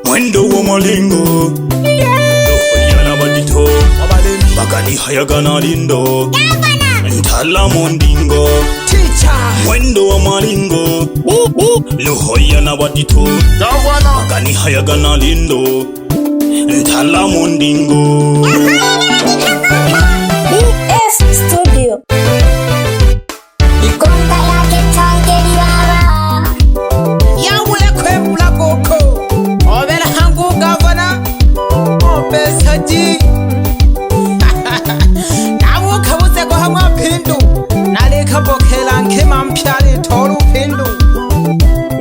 Mwendo wa malingo Yana badito Bagani hayagana lindo Ntala mondingo Mwendo wa malingo Yana badito Bagani hayagana lindo Ntala mondingo BS Studio. Ikonta yake tange liwara Yawule kwembula koko Obera hangu gavana Obesaji Nawu kabuze ko hamwa pindu Naleka bokela nkema mpyale toru pindu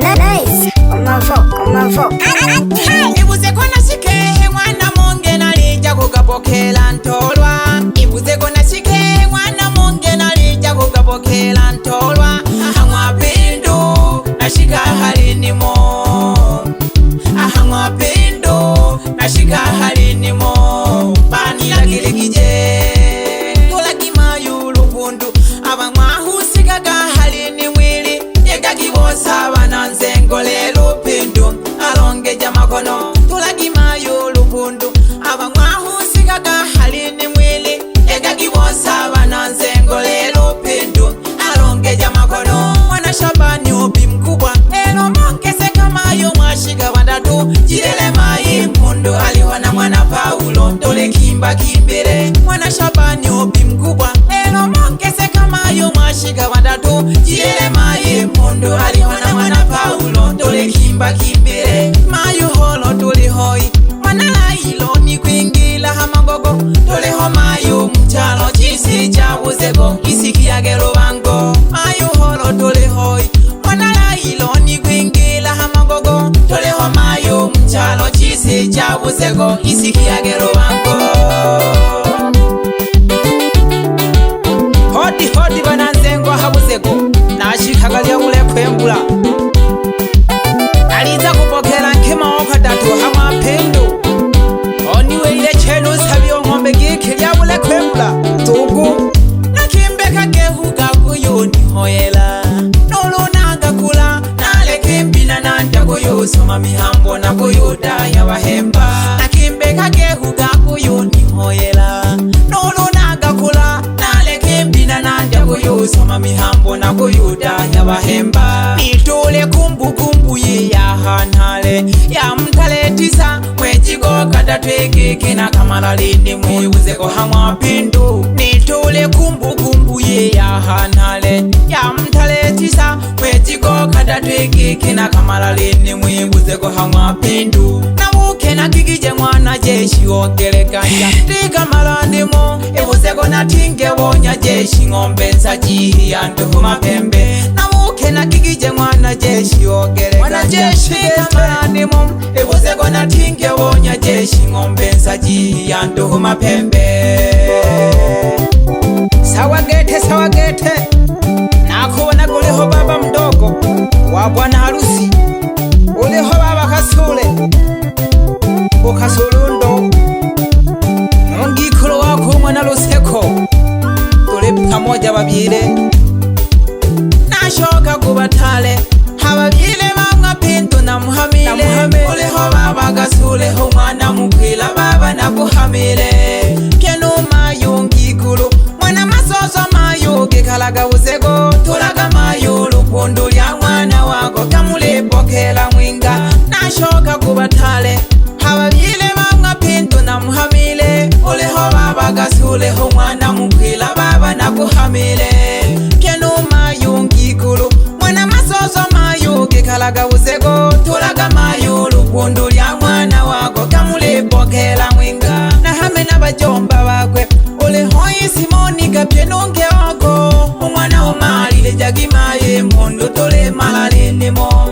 Nice. Omavo Ibuze ko nashike mwana monge nalija kugabokela ntolwa Ibuze ko nashike mwana monge nalija kugabokela ntolwa Ahamwa pindu nashika halinimo Ahamwa pindu nashika halinimo Bani la giligije Tulakima yulupundu Abangwa husigaga halini mwili Yegagibosa bananzengole lupindu Alongeja makono Tulakima yulupundu Abangwa husigaga halini mwili Yegagibosa bananzengole lupindu Alongeja makono Mwana Shabani upi mkubwa Elo mongese kama yu mwashiga wadatu Jirele mai mundu aliwana mwana Paulo Tole kimba kimbere Mwana Shabani upi mkubwa Elo mongese kama yu mwashiga wadatu Jirele mai mundu aliwana mwana Paulo Tole kimba kimbere Mayu holo tuli hoi Mwana lailo ni kuingila hamagogo Tole ho mayu mchalo chisi chabuzego Isiki ya gero wango Mayu holo tuli hoi Mwana lailo ni kuingila hamagogo Tole ho mayu mchalo chisi chabuzego Isiki ya gero wango Hodi bananzengo habuzego Nashikagalya ule kwembula Naliza kupokela nkema wakadatu hamwa pindu Oniwe ile chenu sabio ngombe gikilya ule kwembula Tugu Nakimbeka gehuga kuyuni hoyela Nolunaga kula Nale kimbina nanta kuyusoma mihambo na kuyuda ya wahemba Nakimbeka gehuga kuyuni hoyela Nolunaga kula Nale kimbina nanta kuyusoma mihambo na kuyuda ya wahemba Nitule kumbu ye ya hanale Ya mtale tisa Mwejigo kadatu egeke na kamala lini mwiwuzeko hamwa pindu Nitule kumbu ye ya hanale Ya mtale tisa Mwejigo kadatu egeke na kamala lini mwiwuzeko hamwa pindu Na wuke na kikije mwana jeshi ogele ganja Tika malandimo Ewuzeko na tinge wonya jeshi ngombe nsaji ya nduhu mapembe Na wuke na kikije mwana jeshi ogele ganja Tika malandimo Ewuzeko na tinge wonya jeshi ngombe nsaji ya nduhu mapembe Sawa gete Nakuona kuliho baba mdogo Wa bwana harusi Uliho baba kasule Ukasulundo Nongikolo wako mwana luseko Tuli pamoja babire Nashoka kubatale Hababile mamwa pintu na muhamile Uliho baba kasule Mwana mukwila baba na kuhamile Pienu mayu ngikulu Mwana masoso mayu Kikalaga uzego Tulaga mayu lupundu lya mwana wako Kamulipokela mwinga Nashoka kubatale Hababile mamwa pintu na muhamile Uliho baba kasule Mwana mukwila baba na kuhamile Pienu mayu ngikulu Mwana masoso mayu Kikalaga uzego Tulaga mayu lupundu lya mwana wako Kamulipokela mwinga Na hame na bajomba wakwe Ulihoyi Simoni kapye nunge wako Umwana umalile jagimaye Mundu tole malalinimo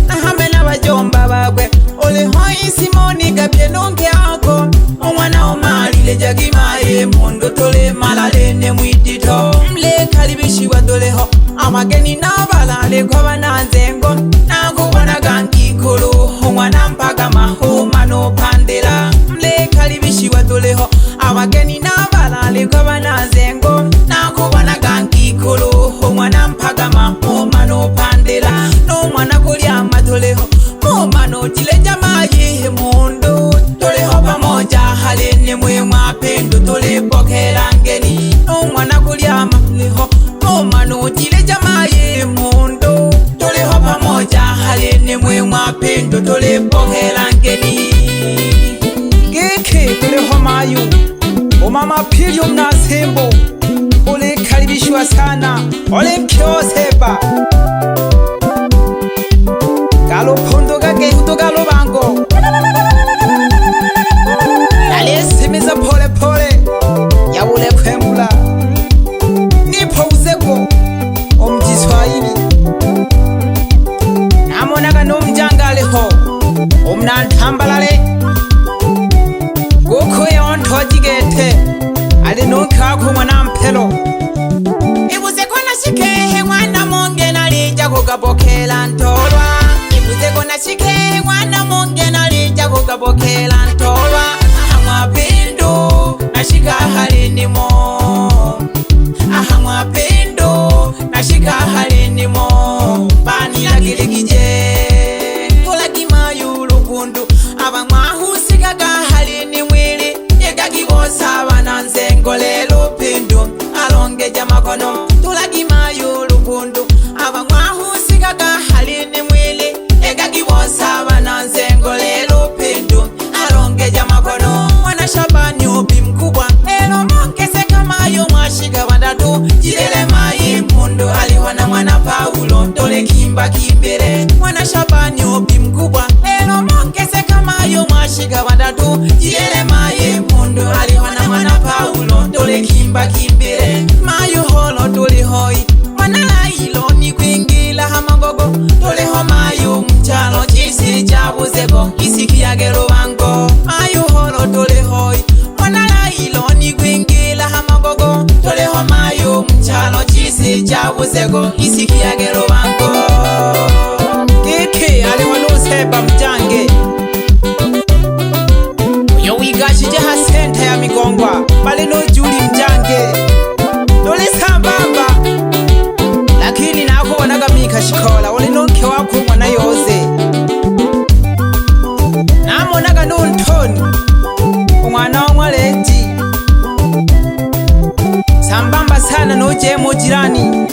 Na hame na bajomba wakwe Ulihoyi Simoni kapye nunge wako Umwana umalile jagimaye Mundu tole malalene mwidito Mle kalibishiwa toleho Amageni nabalale kwa bananzengo Nakubona gankikulu Umwana mpaga mahuma no pandela Mle kalibishiwa toleho Amageni nabalale kwa bananzengo Nakubona gankikulu Umwana mpaga mahuma shobokela ntoba ahamwapindu nashika halinimo ahamwapindu nashika halinimo banilagirigije tulagimayulugundu abamwahusigaga halini mwili yegagibosa bananzengole lupindu alongeja makono tulagimayulugundu abamwahusigaga halini mwili yegagibosa bananzengole lupindu alongeja makono mwana Shabani upi mkubwa elo mongese kamayo mwashiga bandatu jilele mayi mundu aliwana mwana Paulo tole kimba kimbere mwana Shabani upi mkubwa elo mongese kamayo mwashiga bandatu jilele mayi mundu aliwana mwana Paulo tole kimba kimbere mayo holo tuli hoi mwana lailo ni kwingila hamagogo tole ho mayo mchalo chisi chabuzego isikiagero wango mayo holo tole hoi mwana lailo ni kwingila hamagogo tole ho mayo mchalo chisi chabuzego isikiagero wango kiki aliwanuseba mjange yo wigashije ha senta ya migongwa bali no juli mjange tole sambamba lakini nako wanaga mika shikola wali nonke wako mwana yoze namo naga nontoni umwana wa mwaleti sambamba sana noje mojirani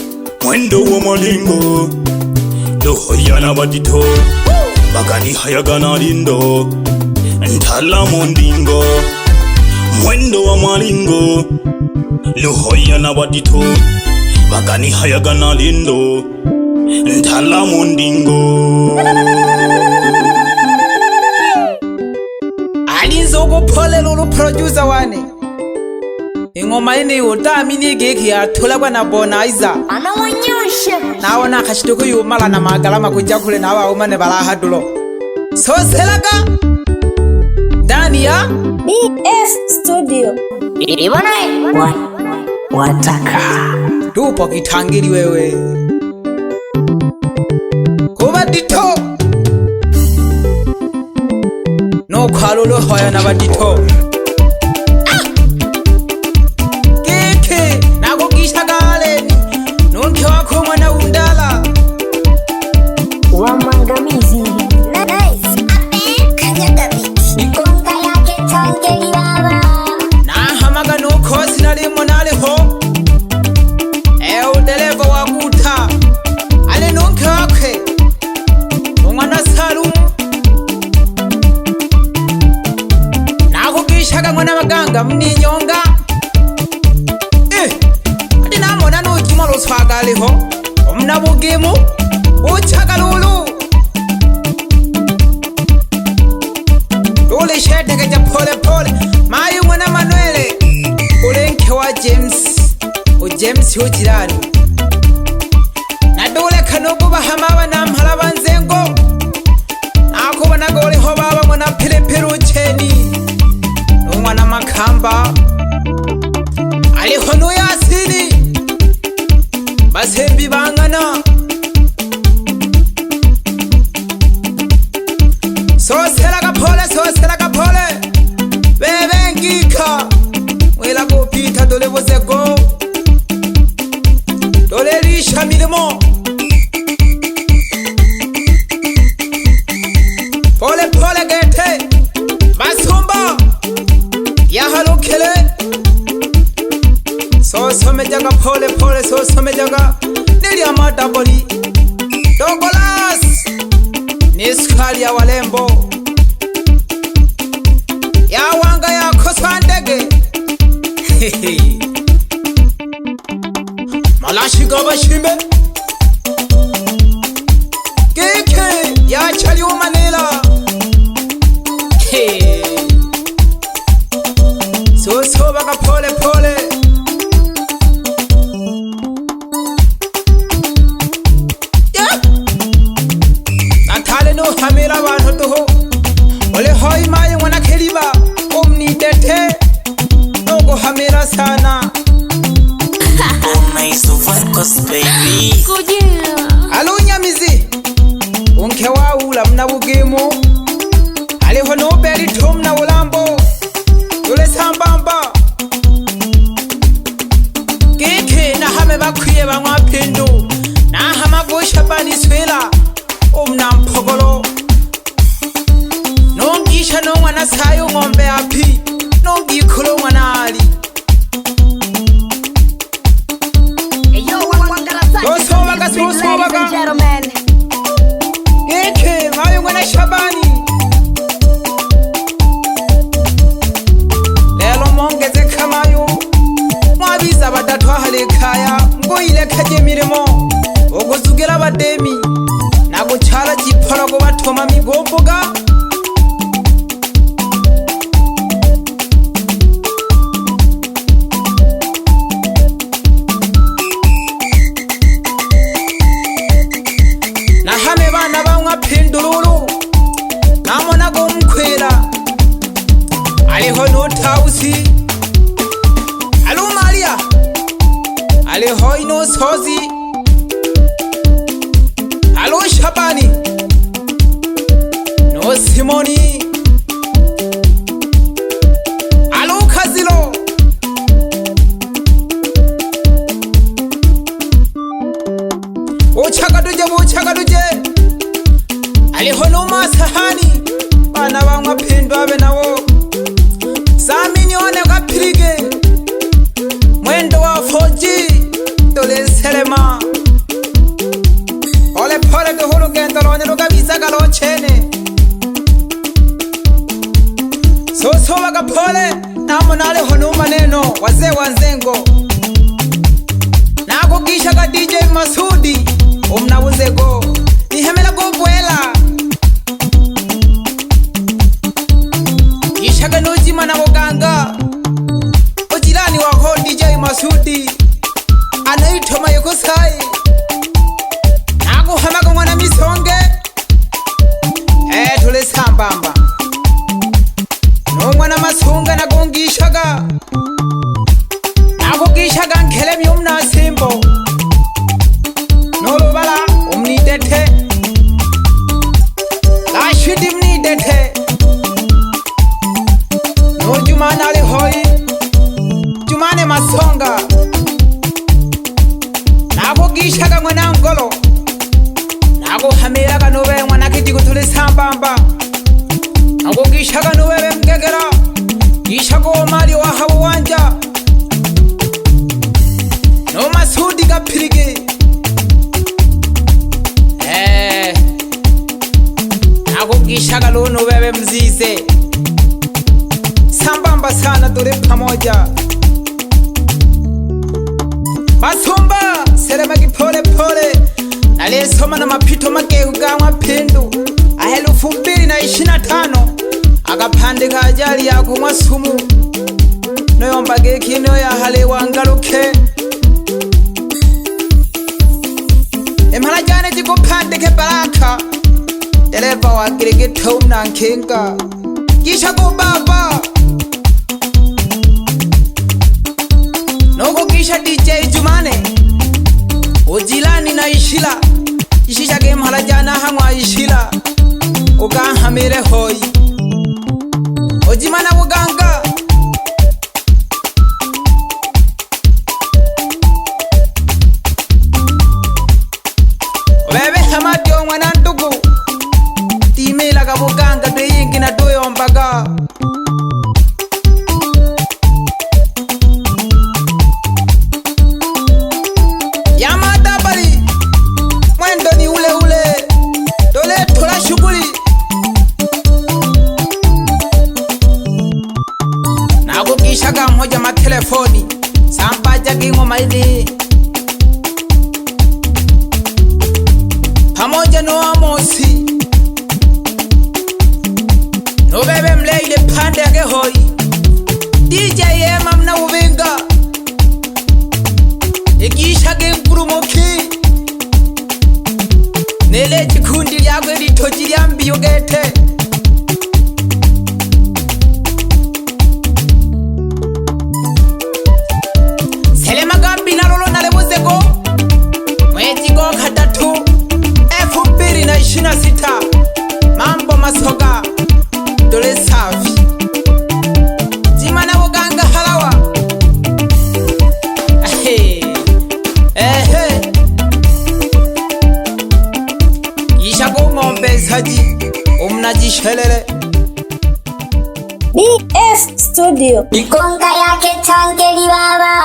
mwendo wa malingo lohoyana badito bagani hayagana lindo ntala mondingo mwendo wa malingo lohoyana badito bagani hayagana lindo ntala mondingo alinzogo pole lulu producer wane ingoma ini utamini geki ya tulagwa na Bonaiza Anawanyosha. naona kashituku yumala na magalama kujia kule na waumane balahadulo so selaka ndani ya BS Studio. Ibana wataka. tupo kitangiri wewe kuba dito no kwalulo hoya na badito keke nako kishagale nonke wako mwana undala Wa mangamizi. Nice. Kanyaga beat. Ikonga yake tangeli baba. na hamaga nuko sinalimo naleho udeleva wakuta ale nonke wake umwana Salumu nako kishaga mwana maganga mninyonga ati namona nukima luswagaleho omuna bugimu uchaga lulu luli shetegeja pole pole mayu mwana Manuele ulenke wa James ujirani nadule kanugu bahamaba na mhala banzengo nakubona goliho baba mwana Pilipili ucheni numwana Makamba aliho nuyasini basembi bangana sosela kapole bebe ngika mwela kupita dole bozego dole lisha milimo pole pole gete basumba yahalukele sosomejaga pole pole sosomejaga nilia madaboli dogolas niskali ya walembo ya wanga ya kosandege malashiga bashimbe keke ya chali umanila so baga pole pole natale no hamira bantu tuho ole hoi maye mwana keliba omni dete nogo hamira sana nice focus baby alunya mizi unke waula mna bugimu aliho nobeli tom na ulambo dole sambamba geke na hame bakwiye banywa phindu na hama gosha bani swela umnampogolo nongisha no mwana sayo ngombe api nongikhulo mwana ali Eke, mayo mwana Shabani lelo mongeze kamayo mwabiza batatu ahale kaya ngoyile kaje mirimo okuzugira abademi naguchala kipolo go batoma migomboga nahame bana banywa phindululu namona gomkhwela aliho notausi alo Maria aliho inosozi alo Shabani no Simoni alo Kazilo uchakaduje aliho no Masahani bana banywa phindu abe nawo Saminione kapirige mwendo wa 4G dole selema ole pole de holo gendo lone lugabisa galo chene so waga pole namonale hono maneno wazee wanzengo nakugisha ka DJ Masudi umnawuzego ihemela kubwela ishaga nojima na muganga ojirani wako DJ Masudi anaitoma yuko sai nakuhamaga mwana misonge tule sambamba no mwana masunga nakungishaga nakugishaga nkelemi umnasimbo nolobala umnidete lashidi mnidete no Jumane alihoi Jumane Masonga nakugishaga mwana ngolo nakuhamiraga nobe mwana kidigo tule sambamba nakugishaga nobe mgegera gishago omali wa habu wanja no Masudi gapirige nakugishaga lono bebe mzize sambamba sana dole pamoja basumba seremagi pole pole nalesoma na mapito mageu gamwa phindu ahelu 2025 agapande ka ajali ya kumwa sumu noyombage kino ya hale wangaluke emhala jane jikupande ke baraka dereva wa Geto na nkenga kisha go baba noko kisha DJ Jumane ojilani na ishila ishisha game hala jana hamwa ishila ugahamire hoi ojimana buganga bebe hamadio mwana ndugu timela ka buganga deyingi na doyombaga yamadabali mwendo ni ule ule dole tola shughuli nakugishaga mmoja matelefoni sampaja gingo maili pamoja no Amosi no bebe mleile pande yake hoi DJ Ema mna uvinga igishage mpurumoki nele chikundi lyagwe litoji lyambiyo gete Selema gambi nalolo nalebuzego mwezi go katatu 2026 mambo masoga omukaji omunajishelele BF Studio. Ikonga yake tangeli baba.